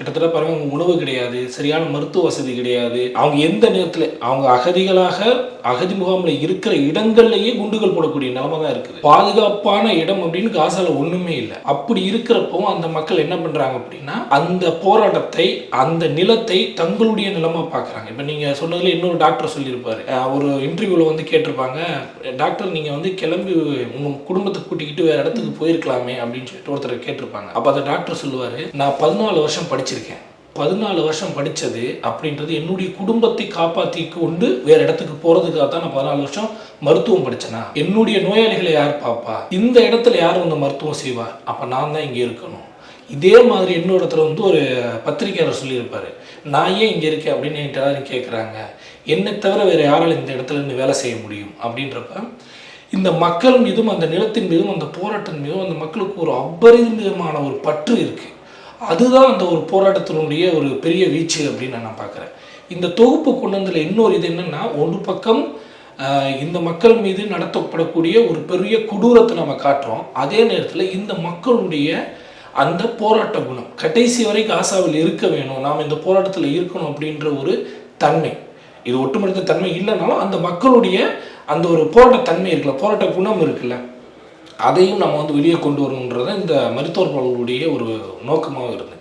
கிட்டத்தட்ட பாருங்க உணவு கிடையாது, சரியான மருத்துவ வசதி கிடையாது. அவங்க எந்த நேரத்தில் அவங்க அகதிகளாக அகதி முகாமில் இருக்கிற இடங்கள்லயே குண்டுகள் போடக்கூடிய நிலைமை தான் இருக்குது. பாதுகாப்பான இடம் அப்படின்னு காசால ஒண்ணுமே இல்லை. அப்படி இருக்கிறப்போ அந்த மக்கள் என்ன பண்றாங்க அப்படின்னா அந்த போராட்டத்தை அந்த நிலத்தை தங்களுடைய நிலமா பார்க்குறாங்க. இப்போ நீங்க சொன்னதுல இன்னொரு டாக்டர் சொல்லியிருப்பாரு, ஒரு இன்டர்வியூல வந்து கேட்டிருப்பாங்க, டாக்டர் நீங்க வந்து கிளம்பி உங்க குடும்பத்தை கூட்டிக்கிட்டு வேற இடத்துக்கு போயிருக்கலாமே அப்படின்னு சொல்லிட்டு ஒருத்தர் கேட்டிருப்பாங்க. அப்போ அந்த டாக்டர் சொல்லுவாரு, நான் 14 வருஷம் படிச்சிருக்கேன். 14 வருஷம் படித்தது அப்படின்றது என்னுடைய குடும்பத்தை காப்பாற்றி கொண்டு வேறு இடத்துக்கு போகிறதுக்காக தான் நான் 14 வருஷம் மருத்துவம் படித்தேனா? என்னுடைய நோயாளிகளை யார் பார்ப்பா? இந்த இடத்துல யார் வந்து மருத்துவம் செய்வார்? அப்போ நான் தான் இங்கே இருக்கணும். இதே மாதிரி இன்னொரு இடத்துல வந்து ஒரு பத்திரிகையாளர் சொல்லியிருப்பார், நான் ஏன் இங்கே இருக்கேன் அப்படின்னு என்கிட்ட எல்லாரும் கேட்குறாங்க, என்னை தவிர வேறு யாரால் இந்த இடத்துல இருந்து வேலை செய்ய முடியும் அப்படின்றப்ப இந்த மக்கள் மீதும் அந்த நிலத்தின் மீதும் அந்த போராட்டம் மீதும் அந்த மக்களுக்கு ஒரு அபரிமிதமான ஒரு பற்று இருக்குது. அதுதான் அந்த ஒரு போராட்டத்தினுடைய ஒரு பெரிய வீச்சு அப்படின்னு நான் பார்க்குறேன். இந்த தொகுப்பு கொண்டு வந்ததில் இன்னொரு இது என்னென்னா, ஒரு பக்கம் இந்த மக்கள் மீது நடத்தப்படக்கூடிய ஒரு பெரிய கொடூரத்தை நம்ம காட்டுறோம். அதே நேரத்தில் இந்த மக்களுடைய அந்த போராட்ட குணம் கடைசி வரை காசாவில் இருக்க வேணும், நாம் இந்த போராட்டத்தில் இருக்கணும் அப்படின்ற ஒரு தன்மை, இது ஒட்டுமொத்த தன்மை இல்லைனாலும் அந்த மக்களுடைய அந்த ஒரு போராட்ட தன்மை இருக்குல்ல, போராட்ட குணம் இருக்குல்ல, அதையும் நம்ம வந்து வெளியே கொண்டு வரணுன்றது இந்த மருத்துவர்களுடைய ஒரு நோக்கமாக இருந்துச்சு.